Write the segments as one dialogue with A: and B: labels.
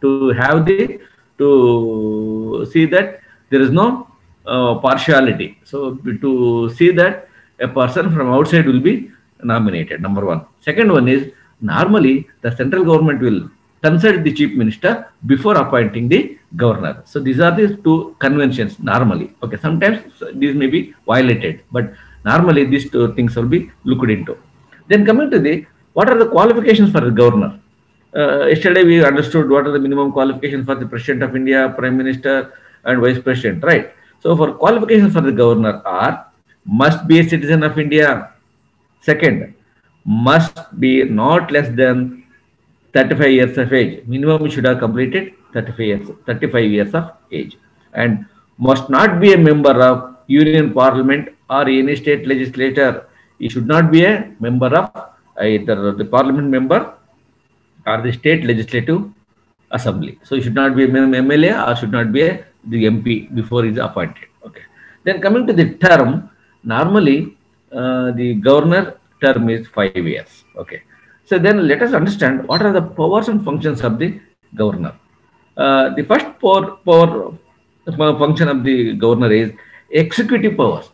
A: to have the, to see that there is no partiality. So to see that a person from outside will be nominated, number one. Second one is, normally the central government will consult the chief minister before appointing the governor. So these are the two conventions normally. Okay, sometimes these may be violated, but normally these two things will be looked into. Then coming to the, what are the qualifications for the governor? Yesterday we understood what are the minimum qualifications for the President of India, Prime Minister, and Vice President, right? So for qualifications for the governor are, must be a citizen of India. Second, must be not less than 35 years of age. Minimum should have completed 35 years of age, and must not be a member of Union Parliament or any state legislature. He should not be a member of either the Parliament member or the state legislative assembly. So he should not be a MLA or should not be the MP before he is appointed. Okay. Then coming to the term, normally the governor term is 5 years. Okay. So then let us understand what are the powers and functions of the governor. The first power function of the governor is executive powers.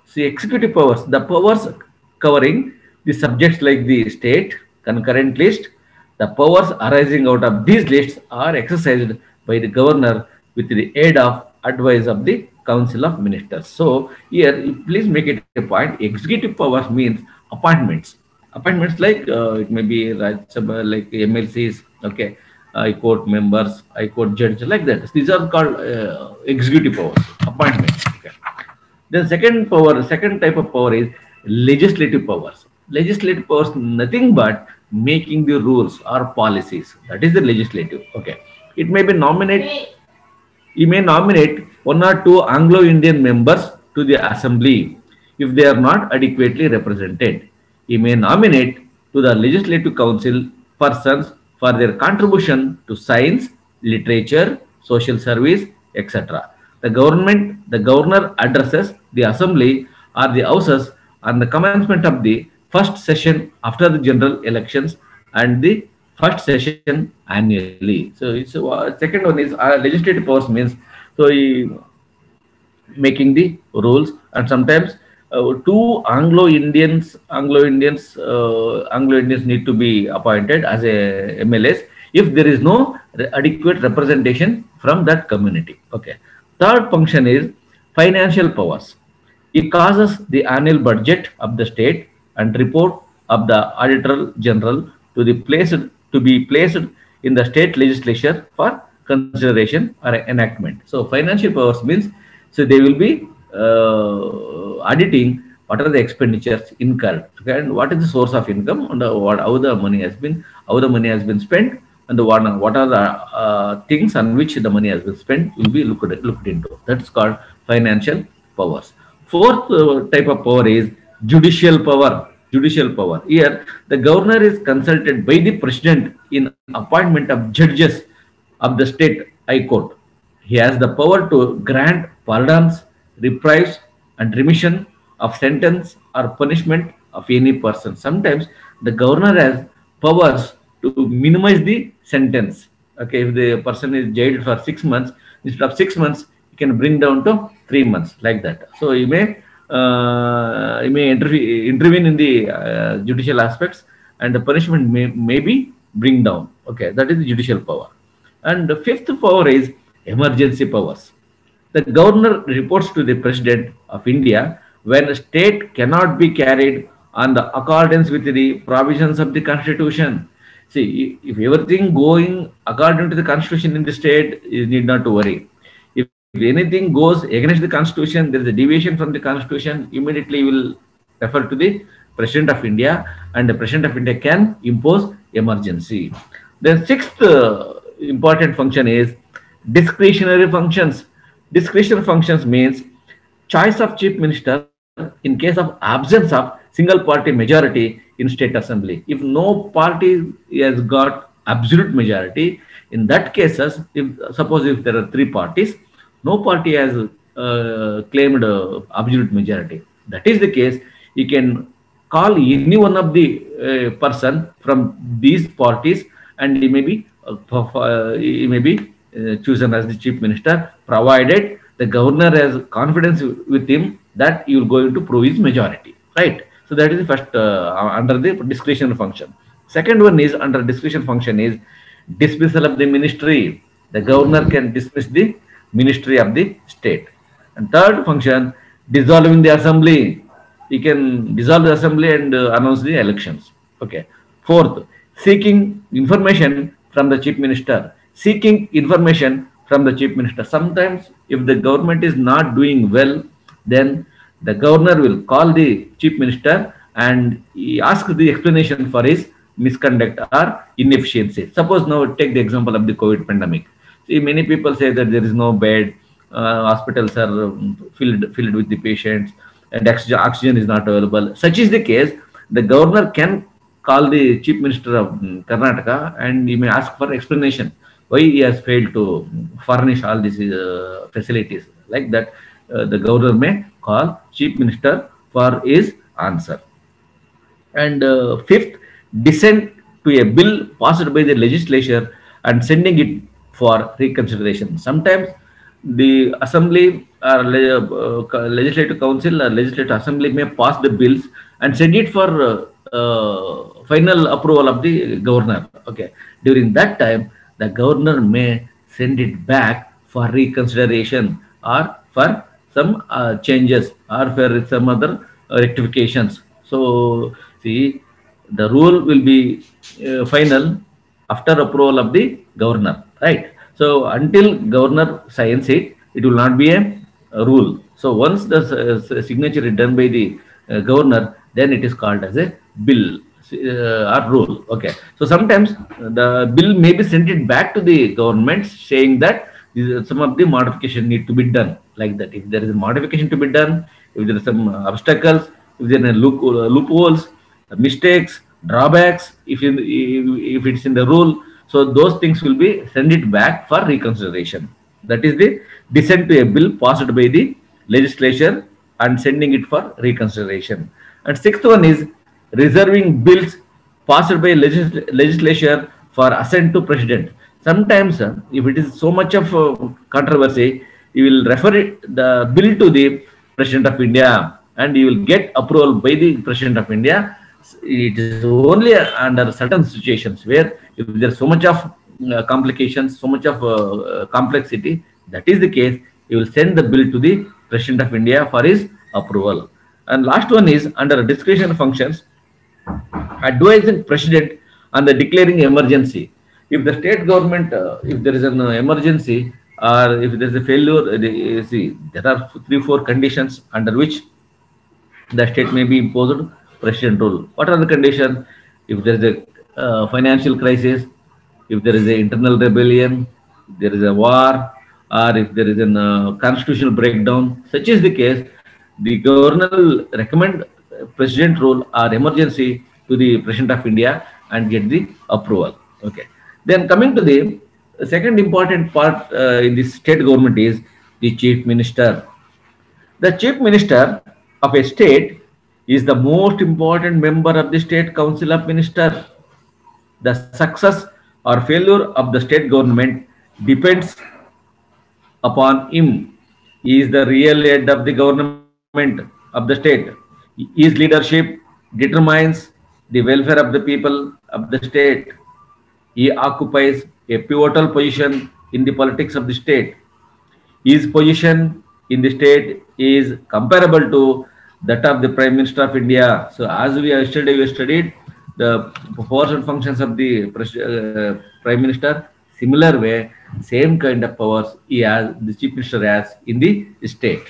A: See, executive powers, the powers covering the subjects like the state, concurrent list. The powers arising out of these lists are exercised by the governor with the aid of advice of the Council of Ministers. So here, please make it a point. Executive powers means appointments. Appointments like it may be like MLCs, okay, High Court members, High Court judges, like that. These are called executive powers, appointments. Okay. The second type of power is legislative powers. Legislative powers, nothing but making the rules or policies. That is the legislative. Okay. It may be nominate. He may nominate 1 or 2 Anglo-Indian members to the assembly if they are not adequately represented. He may nominate to the legislative council persons for their contribution to science, literature, social service, etc. The governor addresses the assembly or the houses on the commencement of the first session after the general elections and the first session annually. So it's second one is legislative powers means, so making the rules, and sometimes 2 Anglo-Indians need to be appointed as a MLAs if there is no adequate representation from that community. Okay. Third function is financial powers. It causes the annual budget of the state and report of the Auditor General to be placed in the state legislature for consideration or enactment. So financial powers means, so they will be auditing what are the expenditures incurred, okay, and what is the source of income, and how the money has been spent, and what are the things on which the money has been spent will be looked into. That's called financial powers. Fourth type of power is judicial power. Here, the governor is consulted by the president in appointment of judges of the state high court. He has the power to grant pardons, reprieves, and remission of sentence or punishment of any person. Sometimes the governor has powers to minimize the sentence. Okay, if the person is jailed for 6 months, instead of 6 months, he can bring down to 3 months, like that. So he may intervene in the judicial aspects, and the punishment may be bring down. Okay, that is the judicial power. And the fifth power is emergency powers. The governor reports to the President of India when a state cannot be carried on the accordance with the provisions of the Constitution. See, if everything going according to the Constitution in the state, you need not to worry. If anything goes against the Constitution, there is a deviation from the Constitution, immediately you will refer to the President of India, and the President of India can impose emergency. The sixth important function is discretionary functions. Discretionary functions means choice of chief minister in case of absence of single party majority in state assembly. If no party has got absolute majority, in that cases, suppose if there are 3 parties, no party has claimed absolute majority. That is the case, you can call any one of the person from these parties, and he may be he may be chosen as the chief minister, provided the governor has confidence with him that he will going to prove his majority, right? So that is the first under the discretionary function. Second one is under discretion function is dismissal of the ministry. The governor can dismiss the ministry of the state. And third function, dissolving the assembly. He can dissolve the assembly and announce the elections. Okay. Fourth, seeking information from the chief minister. Seeking information from the chief minister. Sometimes, if the government is not doing well, then the governor will call the chief minister and he asks the explanation for his misconduct or inefficiency. Suppose now take the example of the COVID pandemic. See, many people say that there is no bed, hospitals are filled with the patients, and oxygen is not available. Such is the case. The governor can call the chief minister of Karnataka and he may ask for explanation why he has failed to furnish all these facilities. Like that, the governor may call chief minister for his answer. And fifth, dissent to a bill passed by the legislature and sending it for reconsideration. Sometimes the assembly or legislative council or legislative assembly may pass the bills and send it for final approval of the governor. Okay, during that time the governor may send it back for reconsideration or for some changes or for some other rectifications. So see, the rule will be final after approval of the governor, right? So until governor signs it, it will not be a rule. So once the signature is done by the governor, then it is called as a bill or rule. Okay. So sometimes the bill may be sent it back to the government saying that some of the modification need to be done, like that. If there is a modification to be done, if there are some obstacles, if there are loopholes, mistakes, drawbacks, if it's in the rule, so those things will be send it back for reconsideration. That is the dissent to a bill passed by the legislature and sending it for reconsideration. And sixth one is reserving bills passed by legislature for assent to president. Sometimes, if it is so much of controversy, you will refer the bill to the President of India and you will get approval by the President of India. It is only under certain situations where if there is so much of complications, so much of complexity, that is the case, you will send the bill to the President of India for his approval. And last one is under discretion functions, advising President on the declaring emergency. If the state government, if there is an emergency or if there is a failure, see, there are 3-4 conditions under which the state may be imposed president rule. What are the conditions? If there is a financial crisis, if there is an internal rebellion, if there is a war, or if there is a constitutional breakdown, such is the case, the governor will recommend president rule or emergency to the President of India and get the approval. Okay. Then coming to the second important part in this state government is the chief minister. The chief minister of a state is the most important member of the state council of ministers. The success or failure of the state government depends upon him. He is the real head of the government of the state. His leadership determines the welfare of the people of the state. He occupies a pivotal position in the politics of the state. His position in the state is comparable to that of the Prime Minister of India. So as we yesterday studied the powers and functions of the Prime Minister, similar way, same kind of powers he has, the Chief Minister has in the state.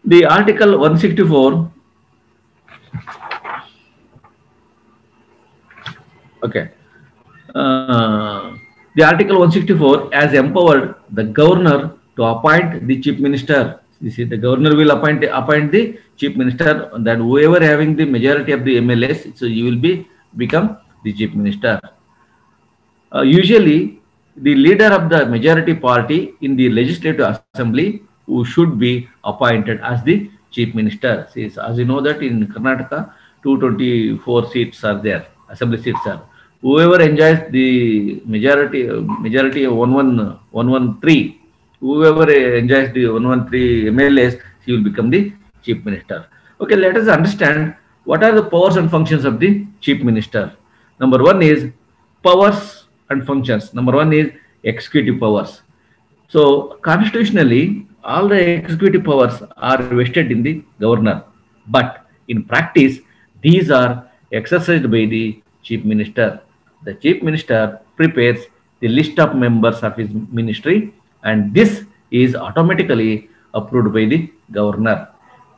A: The Article 164, okay. The Article 164 has empowered the governor to appoint the chief minister. You see, the governor will appoint the chief minister, that whoever having the majority of the MLAs, so you will become the chief minister. Usually, the leader of the majority party in the legislative assembly who should be appointed as the chief minister. See, as you know that in Karnataka, 224 seats are there, assembly seats are. Whoever enjoys the majority of 113, whoever enjoys the 113 MLAs, he will become the chief minister. Okay, let us understand what are the powers and functions of the chief minister. Number one is powers and functions. Number one is executive powers. So constitutionally, all the executive powers are vested in the governor, but in practice, these are exercised by the chief minister. The chief minister prepares the list of members of his ministry, and this is automatically approved by the governor.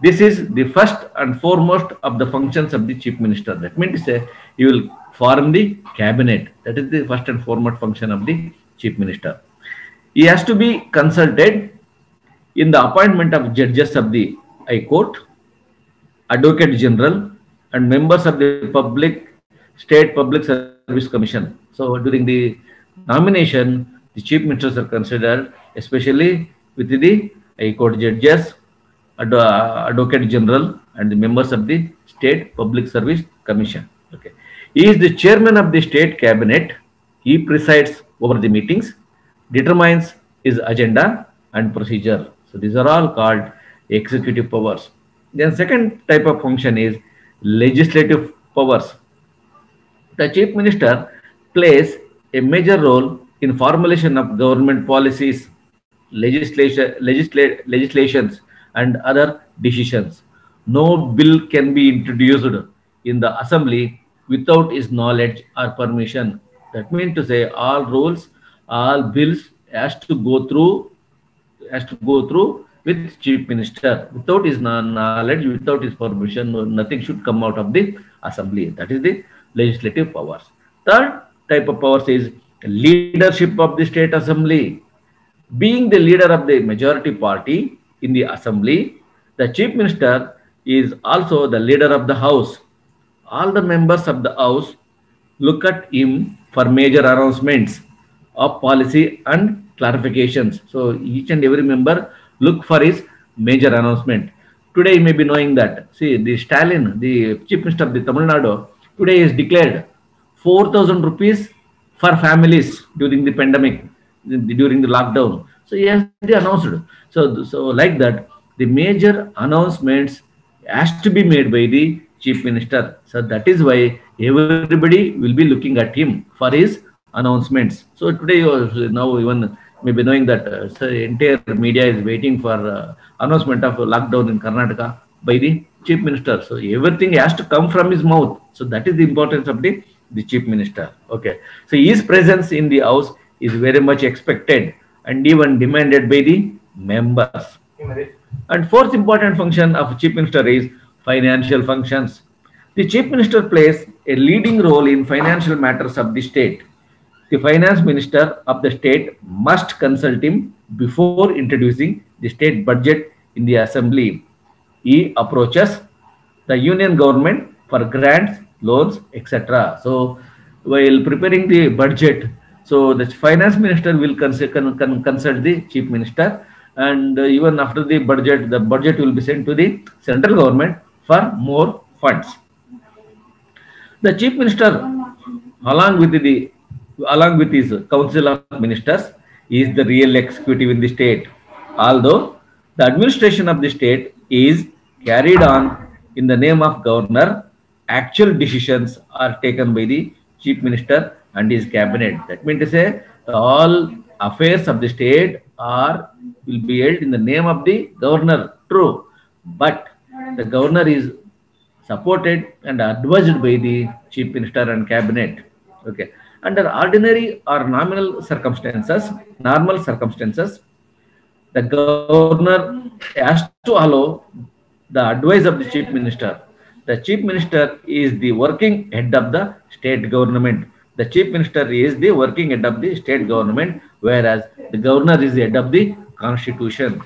A: This is the first and foremost of the functions of the chief minister. That means to say, he will form the cabinet. That is the first and foremost function of the chief minister. He has to be consulted in the appointment of judges of the High Court, Advocate General, and members of the State Public Service Commission. So during the nomination, the chief ministers are considered, especially with the High Court judges, Advocate General, and the members of the State Public Service Commission. Okay. He is the chairman of the state cabinet. He presides over the meetings, determines his agenda and procedure. So these are all called executive powers. Then second type of function is legislative powers. The chief minister plays a major role in formulation of government policies, legislations, and other decisions. No bill can be introduced in the assembly without his knowledge or permission. That means to say, all rules, all bills has to go through with chief minister. Without his knowledge, without his permission, nothing should come out of the assembly. That is the legislative powers. Third type of powers is leadership of the state assembly. Being the leader of the majority party in the assembly, the chief minister is also the leader of the house. All the members of the house look at him for major announcements of policy and clarifications. So each and every member look for his major announcement. Today you may be knowing that, see, the Stalin, the chief minister of the Tamil Nadu, today is declared 4,000 rupees for families during the pandemic, during the lockdown. So he has announced. So like that, the major announcements has to be made by the chief minister. So that is why everybody will be looking at him for his announcements. So today, now even maybe knowing that entire media is waiting for announcement of lockdown in Karnataka by the chief minister. So everything has to come from his mouth. So that is the importance of the chief minister. Okay. So his presence in the house is very much expected and even demanded by the members. And fourth important function of chief minister is financial functions. The chief minister plays a leading role in financial matters of the state. The finance minister of the state must consult him before introducing the state budget in the assembly. He approaches the union government for grants, loans, etc. So while preparing the budget, so the finance minister will consult the chief minister, and even after the budget will be sent to the central government for more funds. The chief minister, along with his council of ministers, is the real executive in the state. Although the administration of the state is carried on in the name of governor, actual decisions are taken by the chief minister and his cabinet. That means to say, all affairs of the state will be held in the name of the governor. True, but the governor is supported and advised by the chief minister and cabinet. Okay. Under ordinary or normal circumstances, the governor has to allow the advice of the chief minister. The chief minister is the working head of the state government. The chief minister is the working head of the state government, whereas the governor is the head of the constitution.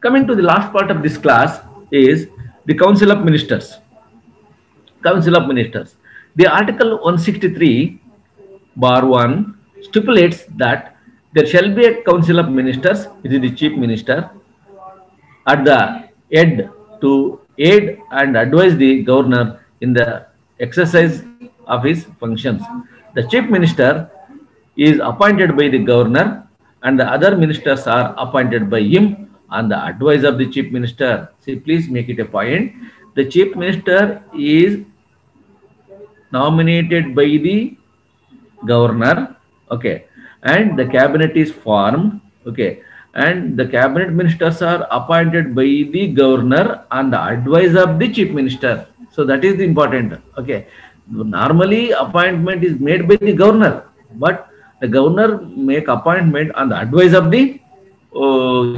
A: Coming to the last part of this class is the Council of Ministers. Council of Ministers. The Article 163(1) stipulates that there shall be a Council of Ministers, which is the Chief Minister, at the head to aid and advise the governor in the exercise of his functions. The chief minister is appointed by the governor and the other ministers are appointed by him on the advice of the chief minister. See, please make it a point. The chief minister is nominated by the governor, okay, and the cabinet is formed, okay, and the cabinet ministers are appointed by the governor on the advice of the chief minister. So that is the important, okay. Normally appointment is made by the governor, but the governor make appointment on the advice of the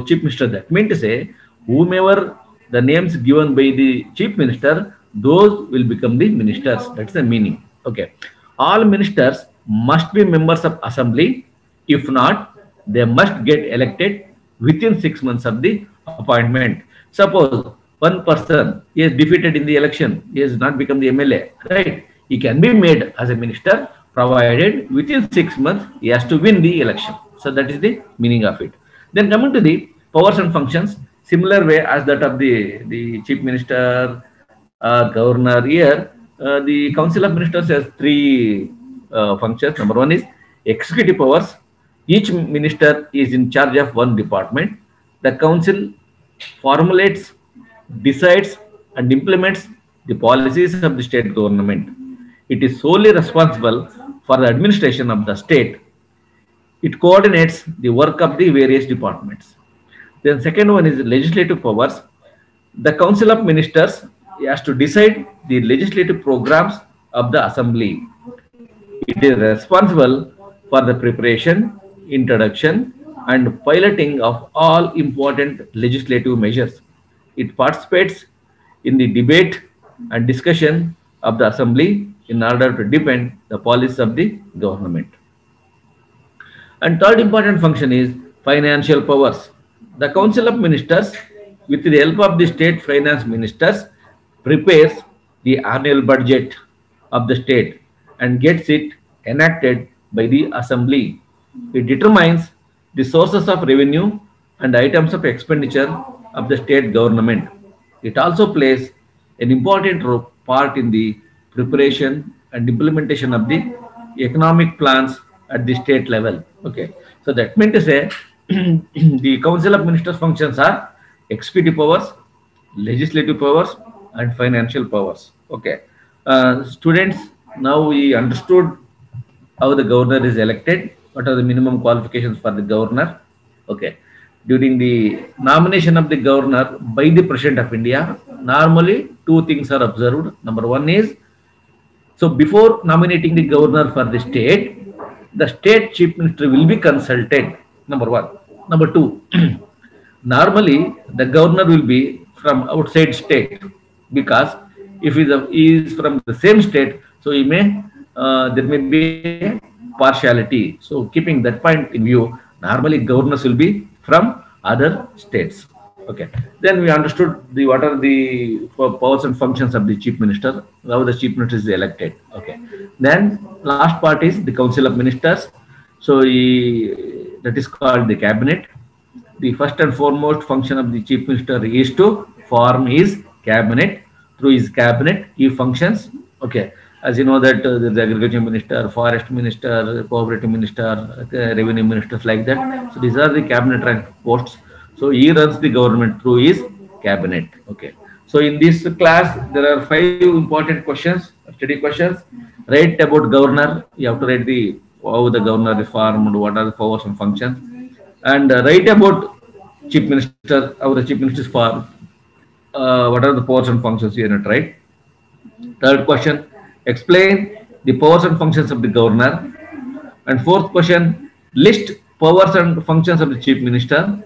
A: chief minister. That means to say, whomever the names given by the chief minister, those will become the ministers. That's the meaning, okay. All ministers must be members of assembly. If not, they must get elected within 6 months of the appointment. Suppose one person is defeated in the election, he has not become the MLA, right? He can be made as a minister provided within 6 months he has to win the election. So that is the meaning of it. Then coming to the powers and functions, similar way as that of the chief minister, governor. Here, the council of ministers has three functions. Number one is executive powers. Each minister is in charge of one department. The council formulates, decides, and implements the policies of the state government. It is solely responsible for the administration of the state. It coordinates the work of the various departments. Then second one is legislative powers. The council of ministers has to decide the legislative programs of the assembly. It is responsible for the preparation, introduction, and piloting of all important legislative measures. It participates in the debate and discussion of the assembly in order to defend the policies of the government. And third important function is financial powers. The council of ministers, with the help of the state finance ministers, prepares the annual budget of the state and gets it enacted by the assembly. It determines the sources of revenue and items of expenditure of the state government. It also plays an important part in the preparation and implementation of the economic plans at the state level. Okay, so that means to say the council of ministers functions are executive powers, legislative powers, and financial powers. Okay, students, now we understood how the governor is elected. What are the minimum qualifications for the governor? Okay, during the nomination of the governor by the President of India, normally two things are observed. Number one is, so before nominating the governor for the state chief minister will be consulted. Number one. Number two, normally the governor will be from outside state, because if he is from the same state, so he may there may be partiality. So keeping that point in view, normally governors will be from other states. Okay. Then we understood what are the powers and functions of the chief minister, how the chief minister is elected. Okay. Then last part is the council of ministers. So that is called the cabinet. The first and foremost function of the chief minister is to form his cabinet. Through his cabinet, he functions. Okay. As you know that there is agriculture minister, forest minister, cooperative minister, revenue ministers, like that. So these are the cabinet rank posts. So he runs the government through his cabinet. Okay. So in this class, there are 5 important questions, study questions. Write about governor. You have to write how the governor is formed, what are the powers and functions, and write about chief minister, how the chief minister is formed, what are the powers and functions you have to write. Third question, explain the powers and functions of the governor. And fourth question, list powers and functions of the chief minister.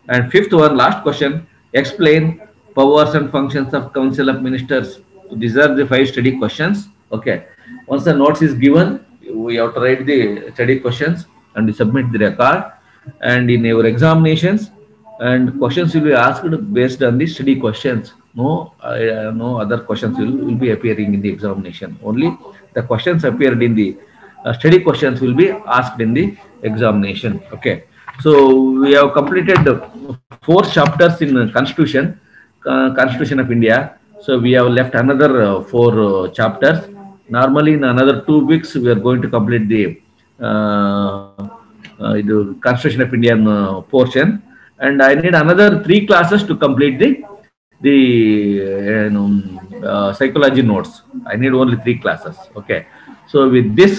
A: And fifth one, last question, explain powers and functions of council of ministers. These are the 5 study questions. Okay. Once the notes is given, we have to write the study questions and we submit the record. And in our examinations, and questions will be asked based on the study questions. No other questions will be appearing in the examination. Only the questions appeared in the study questions will be asked in the examination. Okay. So we have completed 4 chapters in Constitution of India. So we have left another 4 chapters. Normally, in another 2 weeks, we are going to complete the Constitution of Indian portion, and I need another 3 classes to complete the psychology notes. I need only 3 classes. Okay, so with this,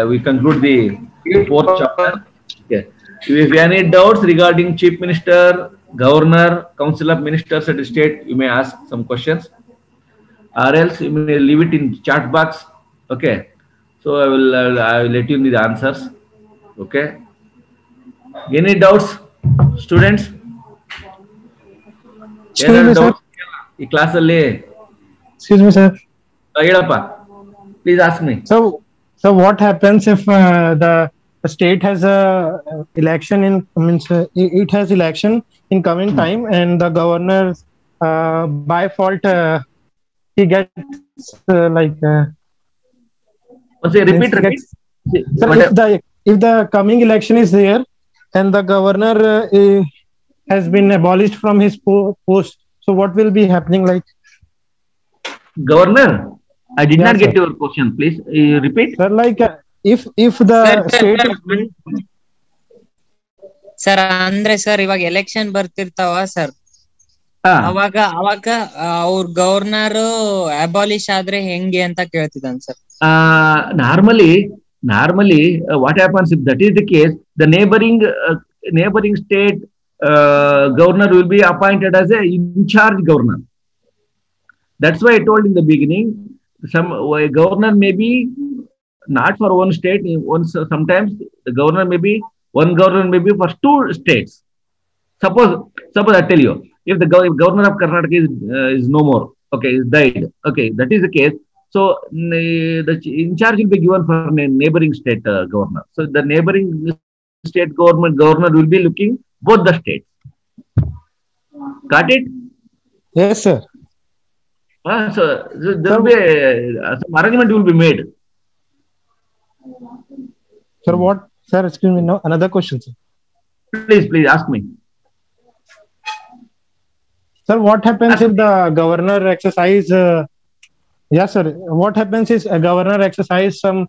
A: we conclude the fourth chapter. Okay, if you have any doubts regarding Chief Minister, Governor, Council of Ministers at the state, you may ask some questions, or else you may leave it in chat box. Okay, so I will let you know the answers. Okay, any doubts, students?
B: Excuse me, sir.
A: ಈ ಕ್ಲಾಸಲ್ಲಿ
B: Excuse me, sir.
A: ಹೇಳಪ್ಪ, please ask me.
B: So what happens if the state has a election it has election in coming time, and the governor by fault he gets
A: repeat.
B: Sir, if the coming election is there and the governor has been abolished from his post, so what will be happening? Like,
A: Governor, I did not get
B: sir.
A: your question. Please repeat.
B: Sir, like if the state is
C: sir ಅಂದ್ರೆ sir ಇವಾಗ election ಬರ್ತಿರ್ತಾವ sir, ಅವಾಗ ಅವ್ರ governor abolish ಆದ್ರೆ ಹೆಂಗೆ ಅಂತ ಕೇಳ್ತಿದ್ದಾನೆ sir.
A: Normally, what happens if that is the case? The neighboring state governor will be appointed as a in-charge governor. That's why I told in the beginning, a governor may be not for one state. Sometimes the governor may be one governor may be for 2 states. Suppose I tell you, if the governor of Karnataka is no more, okay, is died, okay, that is the case. So the in charge will be given for neighboring state governor. So the neighboring state governor will be looking both the states. Got it?
B: Yes, sir.
A: So there will be some arrangement will be made.
B: Sir, what? Sir, excuse me. No, another question, sir.
A: Please ask me.
B: Sir, what happens if the governor exercise? Yes, sir. What happens is a governor exercise some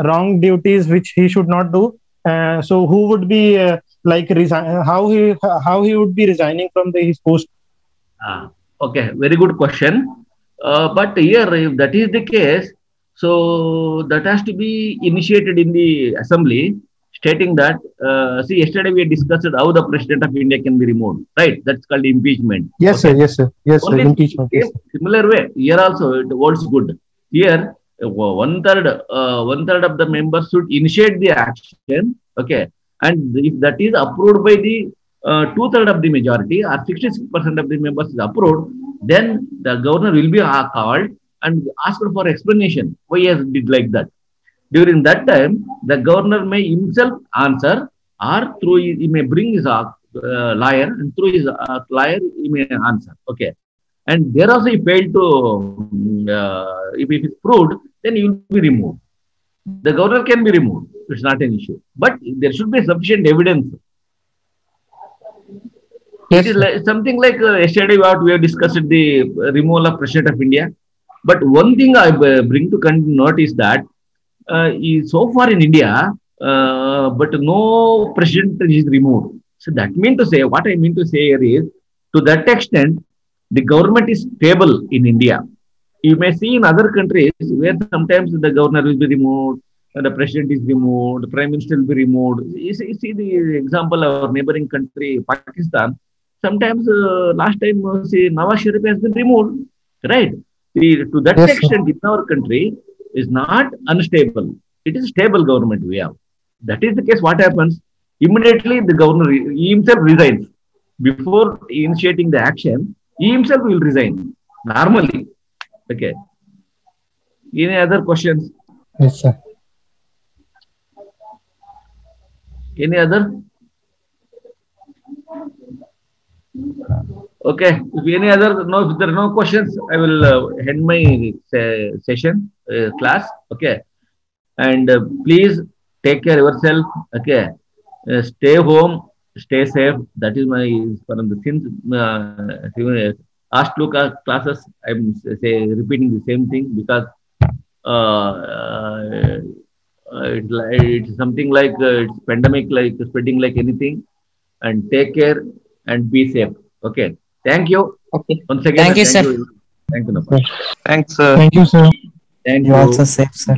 B: wrong duties which he should not do. So who would be how he would be resigning from his post?
A: Okay, very good question. But here, if that is the case, so that has to be initiated in the assembly, stating that, see, yesterday we discussed how the president of India can be removed, right? That's called impeachment.
B: Yes,
A: okay?
B: Sir. Yes, sir. Yes, sir. Impeachment. Yes.
A: Similar way, here also it holds good. Here, one third of the members should initiate the action, okay? And if that is approved by the 2/3 of the majority, or 66% of the members is approved, then the governor will be called and asked for explanation why he has did like that. During that time, the governor may himself answer, or through he may bring his lawyer, and through his lawyer he may answer. Okay, and there also he failed to, if it is proved, then he will be removed. The governor can be removed; it's not an issue. But there should be sufficient evidence.
B: Yes,
A: it is like, something like yesterday what we have discussed the removal of President of India. But one thing I bring to note is that so far in India, but no president is removed. So that means to say, what I mean to say here is, to that extent, the government is stable in India. You may see in other countries where sometimes the governor will be removed, the president is removed, the prime minister will be removed. You see the example of our neighboring country, Pakistan. Sometimes last time, say, Nawaz Sharif has been removed, right? To that
B: yes,
A: extent, in our country is not unstable. It is a stable government we have. That is the case. What happens? Immediately the governor he himself resigns. Before initiating the action, he himself will resign. Normally. Okay. Any other questions?
B: Yes, sir.
A: Any other? Okay. If any other, if there are no questions, I will end my session, class. Okay. And please take care of yourself. Okay. Stay home. Stay safe. That is my one of the things. Last two classes, I'm repeating the same thing because it's something like it's pandemic, like spreading like anything. And take care and be safe. Okay. Thank you.
C: Okay.
A: Once again,
C: Thank you,
A: thank
C: sir.
A: you. Thank you, Napan.
D: Thanks, sir.
B: Thank you, sir.
A: Thank
D: You
A: you.
D: also safe, sir.